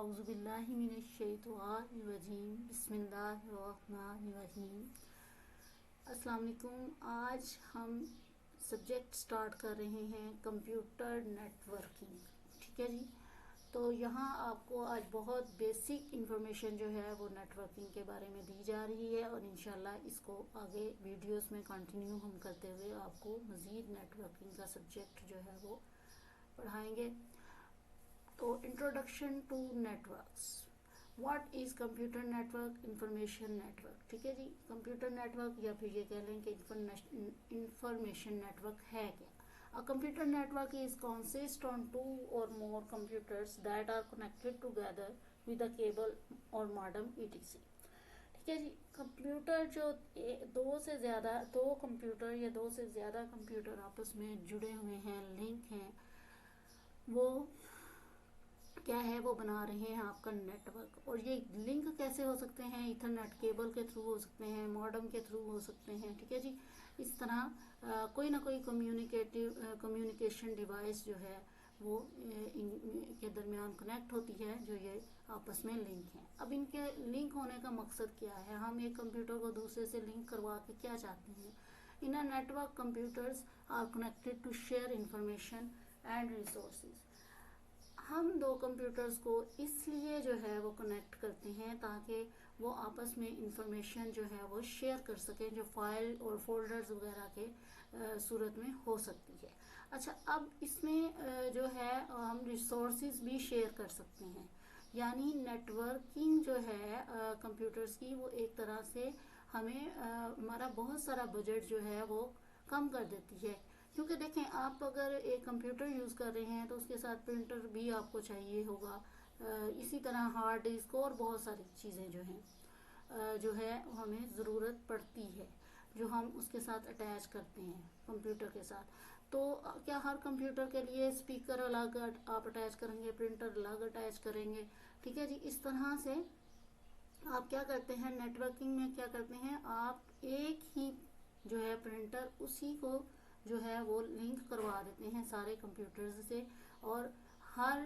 आऊज़ुबिल्लाहि मिनश्शैतानिर्रजीम बिस्मिल्लाहिर्रहमानिर्रहीम। अस्सलाम वालेकुम। आज हम सब्जेक्ट स्टार्ट कर रहे हैं कंप्यूटर नेटवर्किंग। ठीक है जी। तो यहाँ आपको आज बहुत बेसिक इन्फॉर्मेशन जो है वो नेटवर्किंग के बारे में दी जा रही है और इंशाल्लाह इसको आगे वीडियोस में कंटिन्यू हम करते हुए आपको मज़ीद नेटवर्किंग का सब्जेक्ट जो है वो पढ़ाएंगे। तो introduction to networks. What is computer network, information network. ठीक है जी। कंप्यूटर नेटवर्क या फिर ये कह लें कि इंफॉर्मेशन नेटवर्क है क्या। A computer network is consist on two or more computers that are connected together with a cable or modem etc. ठीक है जी। कंप्यूटर जो दो कंप्यूटर या दो से ज़्यादा कंप्यूटर आपस में जुड़े हुए हैं, लिंक हैं, वो क्या है, वो बना रहे हैं आपका नेटवर्क। और ये लिंक कैसे हो सकते हैं, इथरनेट केबल के थ्रू हो सकते हैं, मॉडेम के थ्रू हो सकते हैं। ठीक है जी। इस तरह कोई ना कोई कम्युनिकेशन डिवाइस जो है वो इनके दरमियान कनेक्ट होती है, जो ये आपस में लिंक हैं। अब इनके लिंक होने का मकसद क्या है, हम एक कंप्यूटर को दूसरे से लिंक करवा के क्या चाहते हैं। In a network computers are connected to share information and resources. हम दो कंप्यूटर्स को इसलिए जो है वो कनेक्ट करते हैं ताकि वो आपस में इंफॉर्मेशन जो है वो शेयर कर सकें, जो फाइल और फोल्डर्स वगैरह के सूरत में हो सकती है। अच्छा, अब इसमें जो है हम रिसोर्सेज भी शेयर कर सकते हैं। यानी नेटवर्किंग जो है कंप्यूटर्स की, वो एक तरह से हमें हमारा बहुत सारा बजट जो है वो कम कर देती है। क्योंकि देखें, आप अगर एक कंप्यूटर यूज़ कर रहे हैं तो उसके साथ प्रिंटर भी आपको चाहिए होगा, इसी तरह हार्ड डिस्क और बहुत सारी चीज़ें जो हैं जो है हमें ज़रूरत पड़ती है, जो हम उसके साथ अटैच करते हैं कंप्यूटर के साथ। तो क्या हर कंप्यूटर के लिए स्पीकर अलग आप अटैच करेंगे, प्रिंटर अलग अटैच करेंगे। ठीक है जी। इस तरह से आप क्या करते हैं, नेटवर्किंग में क्या करते हैं, आप एक ही जो है प्रिंटर, उसी को जो है वो लिंक करवा देते हैं सारे कंप्यूटर्स से, और हर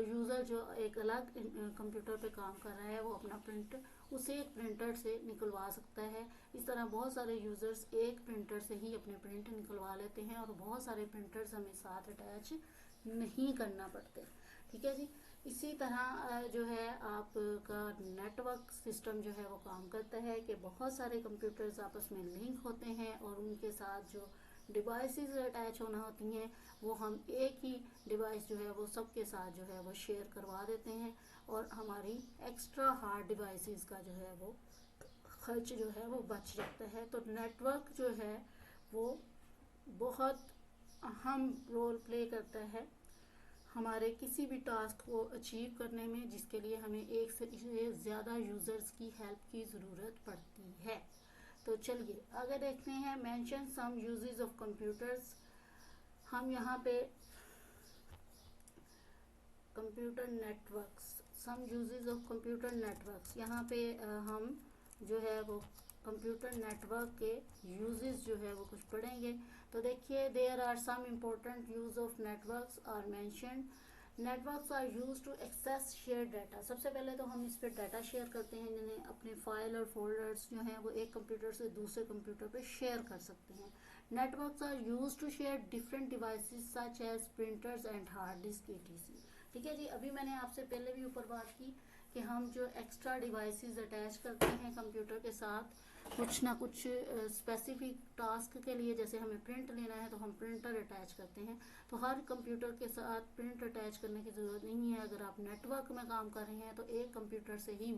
यूज़र जो एक अलग कंप्यूटर पे काम कर रहा है वो अपना प्रिंट उसे एक प्रिंटर से निकलवा सकता है। इस तरह बहुत सारे यूज़र्स एक प्रिंटर से ही अपने प्रिंट निकलवा लेते हैं और बहुत सारे प्रिंटर्स हमें साथ अटैच नहीं करना पड़ते। ठीक है जी। इसी तरह जो है आपका नेटवर्क सिस्टम जो है वो काम करता है कि बहुत सारे कंप्यूटर्स आपस में लिंक होते हैं और उनके साथ जो डिवाइसेस अटैच होना होती हैं वो हम एक ही डिवाइस जो है वो सबके साथ जो है वो शेयर करवा देते हैं, और हमारी एक्स्ट्रा हार्ड डिवाइसेस का जो है वो खर्च जो है वो बच जाता है। तो नेटवर्क जो है वो बहुत अहम रोल प्ले करता है हमारे किसी भी टास्क को अचीव करने में, जिसके लिए हमें एक से ज़्यादा यूज़र्स की हेल्प की ज़रूरत पड़ती है। तो चलिए आगे देखते हैं। Mention some uses of computers. हम यहाँ पे computer networks, some uses of computer networks, यहाँ पे हम जो है वो कंप्यूटर नेटवर्क के यूजेस जो है वो कुछ पढ़ेंगे। तो देखिए, there are some important use of networks are mentioned. Networks are use to access share data. सबसे पहले तो हम इस पर डाटा शेयर करते हैं, जिन्हें अपने फाइल और फोल्डर्स जो हैं वो एक कंप्यूटर से दूसरे कंप्यूटर पे शेयर कर सकते हैं। Networks are use to share different devices such as printers and hard disk etc। ठीक है जी। अभी मैंने आपसे पहले भी ऊपर बात की कि हम जो एक्स्ट्रा डिवाइसेस अटैच करते हैं कंप्यूटर के साथ, कुछ ना कुछ स्पेसिफिक टास्क के लिए, जैसे हमें प्रिंट लेना है तो हम प्रिंटर अटैच करते हैं। तो हर कंप्यूटर के साथ प्रिंट अटैच करने की ज़रूरत नहीं है। अगर आप नेटवर्क में काम कर रहे हैं तो एक कंप्यूटर से ही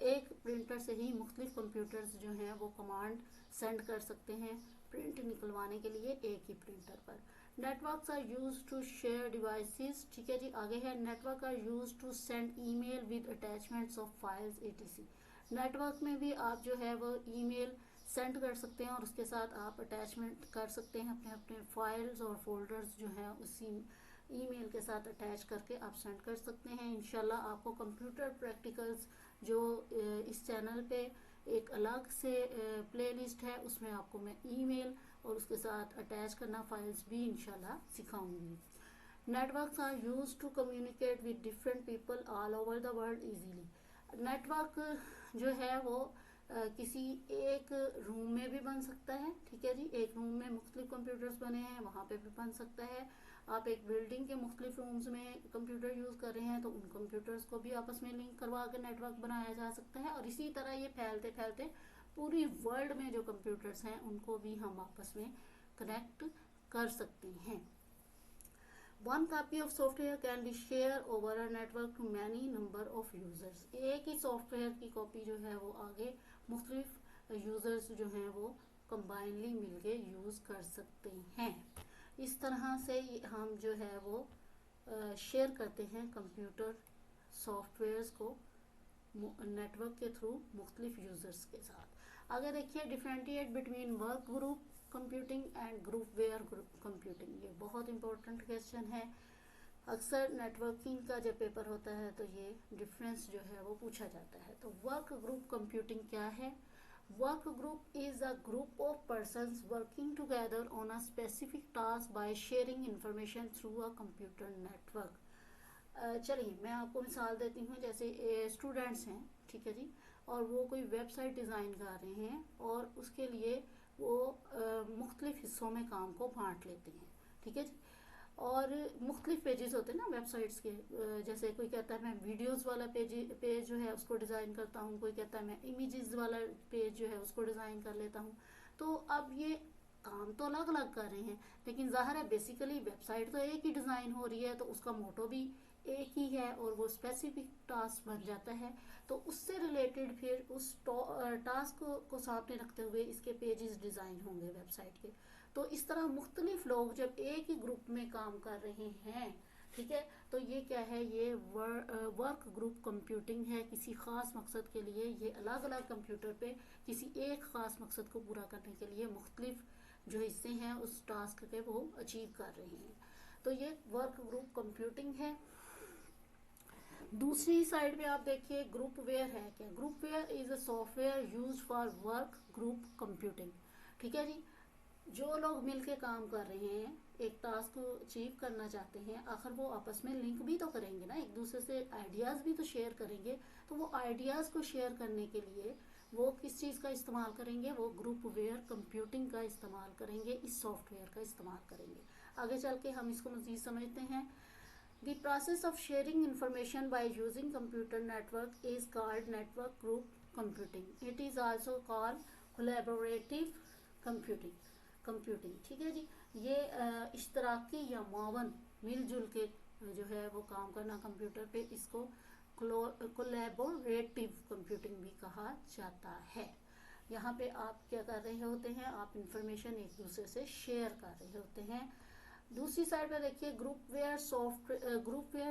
एक प्रिंटर से ही मुख्तलिफ कंप्यूटर्स जो हैं वो कमांड सेंड कर सकते हैं प्रिंट निकलवाने के लिए एक ही प्रिंटर पर। Networks are use to share devices. ठीक है जी। आगे है, network are use to send email with attachments of files etc। Network में भी आप जो है वो ईमेल सेंड कर सकते हैं और उसके साथ आप अटैचमेंट कर सकते हैं अपने अपने फाइल्स और फोल्डर्स जो हैं उसी ईमेल के साथ अटैच करके आप सेंड कर सकते हैं। इंशाल्लाह आपको कंप्यूटर प्रैक्टिकल्स जो इस चैनल पे एक अलग से प्लेलिस्ट है, उसमें आपको मैं ईमेल और उसके साथ अटैच करना फाइल्स भी इंशाल्लाह सिखाऊंगी। Networks are use to communicate with different people all over the world easily. Network जो है वो किसी एक रूम में भी बन सकता है, ठीक है जी, एक रूम में मुख्तलिफ कंप्यूटर्स बने हैं वहाँ पे भी बन सकता है। आप एक बिल्डिंग के मुख्तलिफ रूम्स में कंप्यूटर यूज़ कर रहे हैं तो उन कंप्यूटर्स को भी आपस में लिंक करवा के नेटवर्क बनाया जा सकता है, और इसी तरह ये फैलते फैलते पूरी वर्ल्ड में जो कंप्यूटर्स हैं उनको भी हम आपस में कनेक्ट कर सकते हैं। One copy of software can be share over a network to many number of users. एक ही सॉफ्टवेयर की कॉपी जो है वो आगे मुख्तलिफ यूजर्स जो हैं वो कंबाइनली मिलके यूज कर सकते हैं। इस तरह से हम जो है वो शेयर करते हैं कंप्यूटर सॉफ्टवेयर्स को नेटवर्क के थ्रू मुख्तलिफ यूजर्स के साथ। अगर देखिए differentiate between work group computing and groupware computing, ये बहुत इंपॉर्टेंट क्वेश्चन है। अक्सर नेटवर्किंग का जब पेपर होता है तो ये डिफरेंस जो है वो पूछा जाता है। तो वर्क ग्रुप कंप्यूटिंग क्या है? Work group is a group of persons working together on a specific task by sharing information through a computer network. चलिए मैं आपको मिसाल देती हूँ। जैसे स्टूडेंट्स हैं, ठीक है जी, और वो कोई वेबसाइट डिज़ाइन कर रहे हैं और उसके लिए वो मुख्तलिफ हिस्सों में काम को बांट लेते हैं, ठीक है जी। और मुख्तलिफ पेजेस होते हैं ना वेबसाइट्स के, जैसे कोई कहता है मैं वीडियोस वाला पेज जो है उसको डिज़ाइन करता हूँ, कोई कहता है मैं इमेजेस वाला पेज जो है उसको डिज़ाइन कर लेता हूँ। तो अब ये काम तो अलग अलग कर रहे हैं, लेकिन ज़ाहिर है बेसिकली वेबसाइट तो एक ही डिज़ाइन हो रही है, तो उसका मोटो भी एक ही है और वो स्पेसिफिक टास्क बन जाता है। तो उससे रिलेटेड फिर उस टास्क को सामने रखते हुए इसके पेजेस डिज़ाइन होंगे वेबसाइट के। तो इस तरह मुख्तलिफ लोग जब एक ही ग्रुप में काम कर रहे हैं, ठीक है, तो ये क्या है, ये वर्क ग्रुप कंप्यूटिंग है। किसी ख़ास मकसद के लिए ये अलग अलग कंप्यूटर पे किसी एक ख़ास मकसद को पूरा करने के लिए मुख्तलिफ जो हिस्से हैं उस टास्क के वो अचीव कर रहे हैं। तो ये वर्क ग्रुप कंप्यूटिंग है। दूसरी साइड पे आप देखिए ग्रुप वेयर है क्या। Groupware is a software use for work group computing, ठीक है जी। जो लोग मिलके काम कर रहे हैं, एक टास्क को अचीव करना चाहते हैं, आखिर वो आपस में लिंक भी तो करेंगे ना, एक दूसरे से आइडियाज़ भी तो शेयर करेंगे। तो वो आइडियाज़ को शेयर करने के लिए वो किस चीज़ का इस्तेमाल करेंगे, वो ग्रुप वेयर कंप्यूटिंग का इस्तेमाल करेंगे, इस सॉफ्टवेयर का इस्तेमाल करेंगे। आगे चल के हम इसको मज़ीद समझते हैं। The process of sharing information by using computer network is called network group computing. It is also called collaborative computing, ठीक है जी। ये इश्तराकी या मावन मिलजुल के जो है वो काम करना कंप्यूटर पे, इसको कोलैबोरेटिव कंप्यूटिंग भी कहा जाता है। यहाँ पे आप क्या कर रहे होते हैं, आप इंफॉर्मेशन एक दूसरे से शेयर कर रहे होते हैं। दूसरी साइड पे देखिए groupware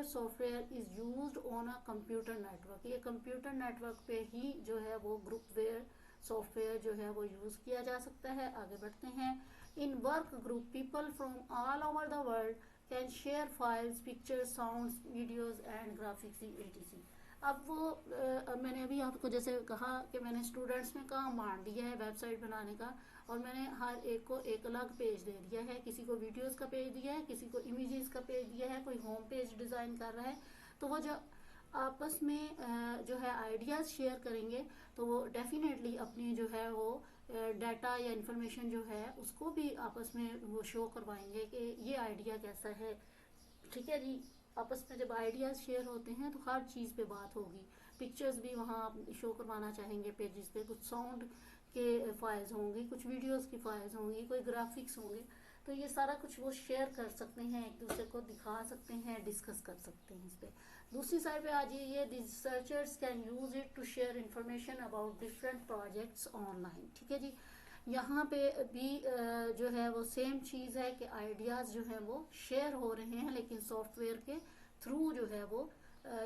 software is used on a computer network. ये कंप्यूटर नेटवर्क पे ही जो है वो ग्रुप वेयर सॉफ्टवेयर जो है वो यूज किया जा सकता है। आगे बढ़ते हैं। In work group people from all over the world can share files, pictures, sounds, videos and graphics etc। अब वो मैंने अभी आपको जैसे कहा कि मैंने स्टूडेंट्स में काम बांट दिया है वेबसाइट बनाने का, और मैंने हर एक को एक अलग पेज दे दिया है। किसी को वीडियोस का पेज दिया है, किसी को इमेजेस का पेज दिया है, कोई होम पेज डिज़ाइन कर रहा है। तो वो जो आपस में जो है आइडियाज़ शेयर करेंगे, तो वो डेफिनेटली अपनी जो है वो डाटा या इंफॉर्मेशन जो है उसको भी आपस में वो शो करवाएंगे कि ये आइडिया कैसा है, ठीक है जी। आपस में जब आइडियाज़ शेयर होते हैं तो हर चीज़ पे बात होगी। पिक्चर्स भी वहाँ शो करवाना चाहेंगे पेजेस पे, कुछ साउंड के फाइल्स होंगी, कुछ वीडियोस की फाइल्स होंगी, कोई ग्राफिक्स होंगे। तो ये सारा कुछ वो शेयर कर सकते हैं, एक दूसरे को दिखा सकते हैं, डिस्कस कर सकते हैं इस पर। दूसरी साइड पे आ जाइए, researchers can use it to share information about different projects online, ठीक है जी। यहाँ पे भी जो है वो सेम चीज़ है कि आइडियाज़ जो है वो शेयर हो रहे हैं, लेकिन सॉफ्टवेयर के थ्रू जो है वो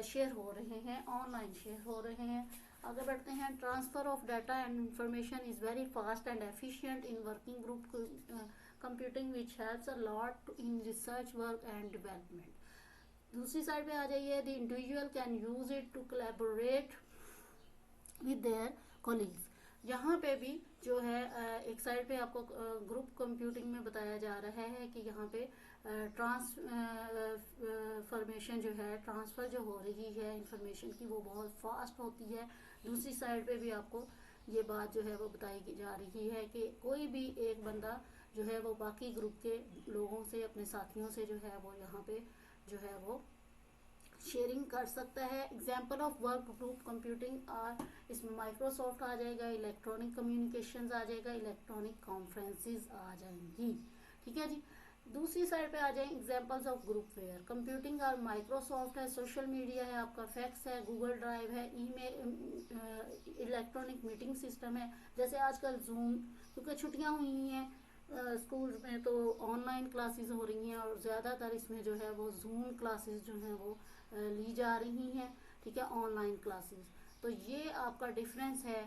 शेयर हो रहे हैं, ऑनलाइन शेयर हो रहे हैं। आगे बढ़ते हैं। Transfer of data and information is very fast and efficient in working group computing which helps a lot in research work and development. दूसरी साइड पे आ जाइए। The individual can use it to collaborate with their colleagues. यहाँ पे भी जो है एक साइड पे आपको ग्रुप कंप्यूटिंग में बताया जा रहा है कि यहाँ पे ट्रांसफॉर्मेशन जो है, ट्रांसफ़र जो हो रही है इंफॉर्मेशन की, वो बहुत फास्ट होती है। दूसरी साइड पे भी आपको ये बात जो है वो बताई जा रही है कि कोई भी एक बंदा जो है वो बाकी ग्रुप के लोगों से, अपने साथियों से जो है वो यहाँ पे जो है वो शेयरिंग कर सकता है। Example of work group computing are, इसमें माइक्रोसॉफ्ट आ जाएगा, इलेक्ट्रॉनिक कम्युनिकेशंस आ जाएगा, इलेक्ट्रॉनिक कॉन्फ्रेंसेस आ जाएंगी। ठीक है जी। दूसरी साइड पे आ जाए examples of groupware computing और माइक्रोसॉफ्ट है, सोशल मीडिया है, आपका फैक्स है, गूगल ड्राइव है, ईमेल, इलेक्ट्रॉनिक मीटिंग सिस्टम है, जैसे आजकल जूम, क्योंकि छुट्टियां हुई हैं स्कूल में तो ऑनलाइन क्लासेस हो रही हैं और ज़्यादातर इसमें जो है वो जूम क्लासेस जो हैं वो ली जा रही हैं। ठीक है, ऑनलाइन क्लासेस। तो ये आपका डिफरेंस है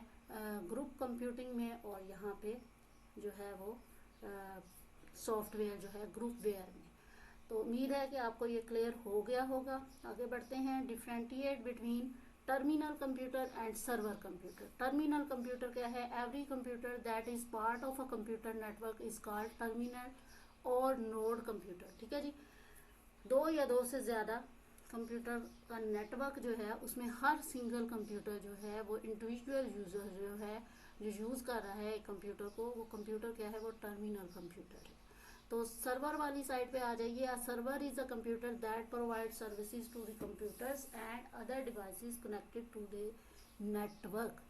ग्रुप कंप्यूटिंग में और यहाँ पे जो है वो सॉफ्टवेयर जो है ग्रुप वेयर में। तो उम्मीद है कि आपको ये क्लियर हो गया होगा। आगे बढ़ते हैं। Differentiate between terminal computer and server computer. Terminal computer क्या है? Every computer that is part of a computer network is called terminal or node computer. ठीक है जी। दो या दो से ज़्यादा कंप्यूटर का नेटवर्क जो है उसमें हर सिंगल कंप्यूटर जो है वो इंडिविजुअल यूजर जो है जो यूज़ कर रहा है कंप्यूटर को, वो कंप्यूटर क्या है? वो टर्मिनल कंप्यूटर है। तो सर्वर वाली साइड पे आ जाइए। A server is a computer that provide services to the computers and other devices connected to the network.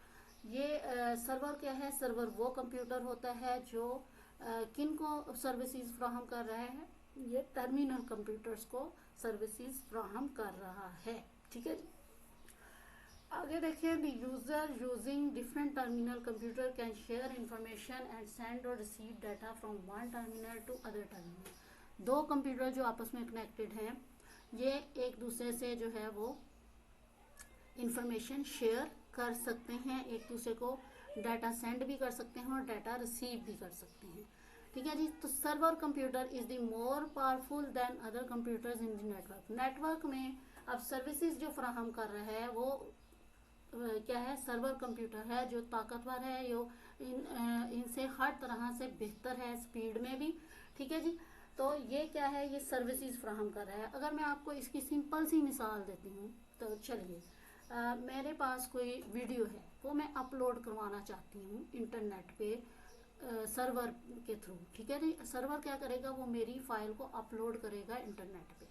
ये सर्वर क्या है? सर्वर वो कंप्यूटर होता है जो किन को सर्विसेज फ्राहम कर रहा है? ये टर्मिनल कंप्यूटर्स को सर्विसेज फ्राहम कर रहा है। ठीक है जी। आगे देखिए, the user using different terminal computer can share information and send और receive data from one terminal to other terminal. दो कंप्यूटर जो आपस में कनेक्टेड हैं, ये एक दूसरे से जो है वो इंफॉर्मेशन शेयर कर सकते हैं, एक दूसरे को डाटा सेंड भी कर सकते हैं और डाटा रिसीव भी कर सकते हैं। ठीक है जी। तो server computer is the more powerful than other computers in the network. Network में अब सर्विसेज जो फराहम कर रहा है वो क्या है? सर्वर कंप्यूटर है जो ताकतवर है, यो इनसे हर तरह से बेहतर है, स्पीड में भी। ठीक है जी। तो ये क्या है? ये सर्विसेज फ्राहम कर रहा है। अगर मैं आपको इसकी सिंपल सी मिसाल देती हूँ तो चलिए, मेरे पास कोई वीडियो है, वो मैं अपलोड करवाना चाहती हूँ इंटरनेट पे सर्वर के थ्रू। ठीक है जी। सर्वर क्या करेगा? वो मेरी फाइल को अपलोड करेगा इंटरनेट पे।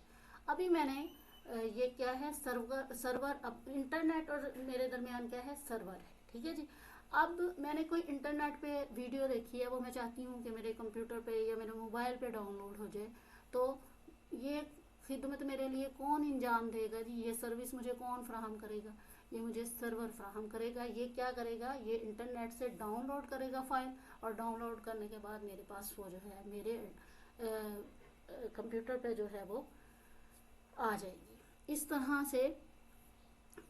अभी मैंने ये क्या है? सर्वर अब इंटरनेट और मेरे दरमियान क्या है? सर्वर है। ठीक है जी। अब मैंने कोई इंटरनेट पे वीडियो देखी है, वो मैं चाहती हूँ कि मेरे कंप्यूटर पे या मेरे मोबाइल पे डाउनलोड हो जाए, तो ये खिदमत मेरे लिए कौन इंजाम देगा जी? ये सर्विस मुझे कौन फ्राहम करेगा? ये मुझे सर्वर फ्राहम करेगा। ये क्या करेगा? ये इंटरनेट से डाउनलोड करेगा फाइल, और डाउनलोड करने के बाद मेरे पास वो जो है मेरे कंप्यूटर पे जो है वो आ जाएगी। इस तरह से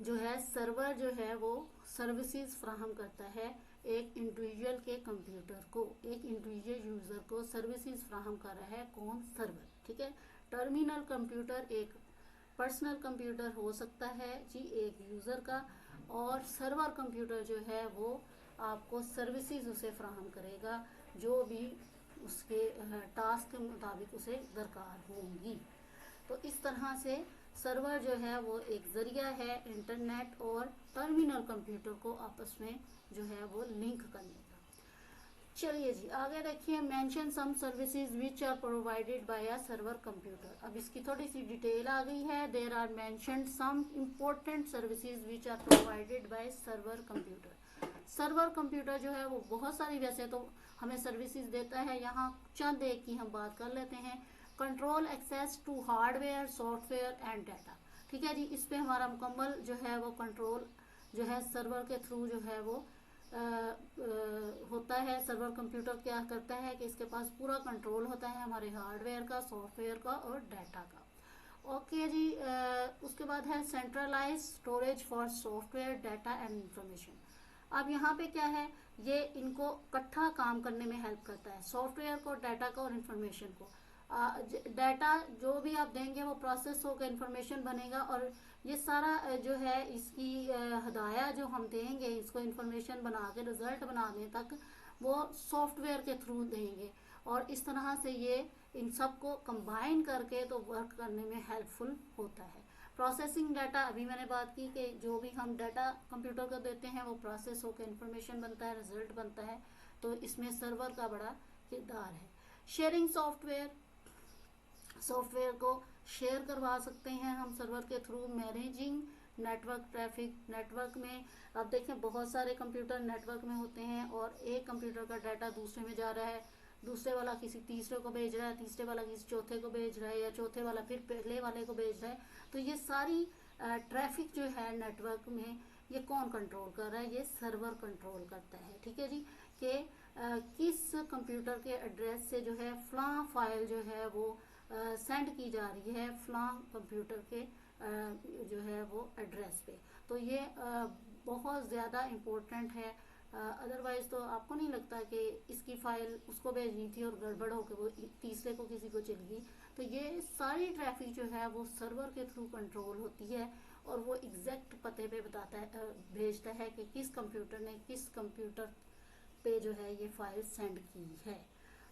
जो है सर्वर जो है वो सर्विसेज फ्राहम करता है एक इंडिविजुअल के कंप्यूटर को, एक इंडिविजुअल यूजर को सर्विसेज फ्राहम कर रहा है कौन? सर्वर। ठीक है। टर्मिनल कंप्यूटर एक पर्सनल कंप्यूटर हो सकता है जी, एक यूजर का, और सर्वर कंप्यूटर जो है वो आपको सर्विसेज उसे फ्राहम करेगा जो भी उसके टास्क के मुताबिक उसे दरकार होंगी। तो इस तरह से सर्वर जो है वो एक जरिया है इंटरनेट और टर्मिनल कंप्यूटर को आपस में जो है वो लिंक करने का। चलिए जी, आगे देखिए। Mention some services which are provided by a server computer. अब इसकी थोड़ी सी डिटेल आ गई है। There are mentioned some important services which are provided by server computer. Server computer जो है वो बहुत सारी वैसे तो हमें सर्विसेज देता है, यहाँ चंद एक की हम बात कर लेते हैं। Control access to hardware, software and data. ठीक है जी। इस पे हमारा मुकम्मल जो है वो कंट्रोल जो है सर्वर के थ्रू जो है वो होता है। सर्वर कंप्यूटर क्या करता है कि इसके पास पूरा कंट्रोल होता है हमारे हार्डवेयर का, सॉफ्टवेयर का और डाटा का। ओके जी। उसके बाद है centralize storage for software, data and information. अब यहाँ पे क्या है? ये इनको इकट्ठा काम करने में हेल्प करता है, सॉफ्टवेयर को, डाटा को और इन्फॉर्मेशन को। डाटा जो भी आप देंगे वो प्रोसेस होकर इंफॉर्मेशन बनेगा, और ये सारा जो है इसकी हदाया जो हम देंगे इसको इंफॉर्मेशन बना के रिजल्ट बनाने तक वो सॉफ्टवेयर के थ्रू देंगे, और इस तरह से ये इन सब को कंबाइन करके तो वर्क करने में हेल्पफुल होता है। प्रोसेसिंग डाटा, अभी मैंने बात की कि जो भी हम डाटा कंप्यूटर को देते हैं वो प्रोसेस होकर इंफॉर्मेशन बनता है, रिजल्ट बनता है, तो इसमें सर्वर का बड़ा किरदार है। शेयरिंग सॉफ्टवेयर, सॉफ्टवेयर को शेयर करवा सकते हैं हम सर्वर के through. Managing network traffic, network में आप देखें बहुत सारे कंप्यूटर नेटवर्क में होते हैं और एक कंप्यूटर का डाटा दूसरे में जा रहा है, दूसरे वाला किसी तीसरे को भेज रहा है, तीसरे वाला किसी चौथे को भेज रहा है, या चौथे वाला फिर पहले वाले को भेज रहा है। तो ये सारी ट्रैफिक जो है नेटवर्क में, ये कौन कंट्रोल कर रहा है? ये सर्वर कंट्रोल करता है। ठीक है जी, कि किस कंप्यूटर के एड्रेस से जो है फला फाइल जो है वो सेंड की जा रही है फला कंप्यूटर के जो है वो एड्रेस पे। तो ये बहुत ज़्यादा इम्पोर्टेंट है। अदरवाइज तो आपको नहीं लगता कि इसकी फाइल उसको भेजनी थी और गड़बड़ होकर वो तीसरे को किसी को चली गई। तो ये सारी ट्रैफिक जो है वो सर्वर के थ्रू कंट्रोल होती है और वो एग्जैक्ट पते पे बताता है, भेजता है कि किस कंप्यूटर ने किस कंप्यूटर पे जो है ये फाइल सेंड की है।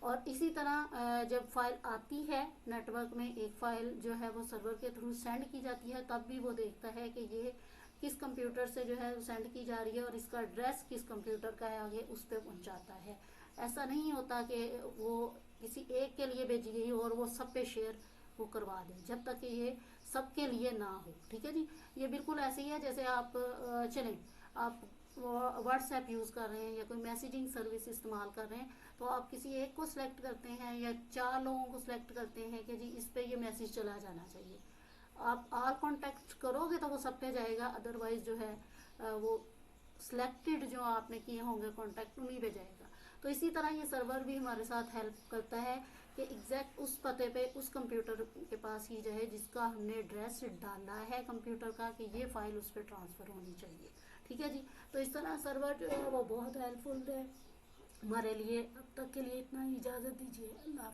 और इसी तरह जब फाइल आती है नेटवर्क में, एक फाइल जो है वो सर्वर के थ्रू सेंड की जाती है, तब भी वो देखता है कि ये किस कंप्यूटर से जो है सेंड की जा रही है और इसका एड्रेस किस कंप्यूटर का है, आगे उस पर पहुंचाता है। ऐसा नहीं होता कि वो किसी एक के लिए भेजी गई और वो सब पे शेयर वो करवा दे, जब तक कि ये सबके लिए ना हो। ठीक है जी, ये बिल्कुल ऐसे ही है जैसे आप चलें आप व्हाट्सएप यूज़ कर रहे हैं या कोई मैसेजिंग सर्विस इस्तेमाल कर रहे हैं, तो आप किसी एक को सिलेक्ट करते हैं या 4 लोगों को सिलेक्ट करते हैं कि जी इस पे ये मैसेज चला जाना चाहिए। आप ऑल कॉन्टैक्ट करोगे तो वो सब पे जाएगा, अदरवाइज जो है वो सिलेक्टेड जो आपने किए होंगे कॉन्टैक्ट उन्हीं पे जाएगा। तो इसी तरह ये सर्वर भी हमारे साथ हेल्प करता है कि एग्जैक्ट उस पते पे उस कंप्यूटर के पास ही जाए जिसका हमने एड्रेस डाला है कंप्यूटर का कि ये फाइल उस पर ट्रांसफ़र होनी चाहिए। ठीक है जी, तो इस तरह सर्वर जो है वो बहुत हेल्पफुल है हमारे लिए। अब तक के लिए इतना ही, इजाज़त दीजिए, अल्लाह।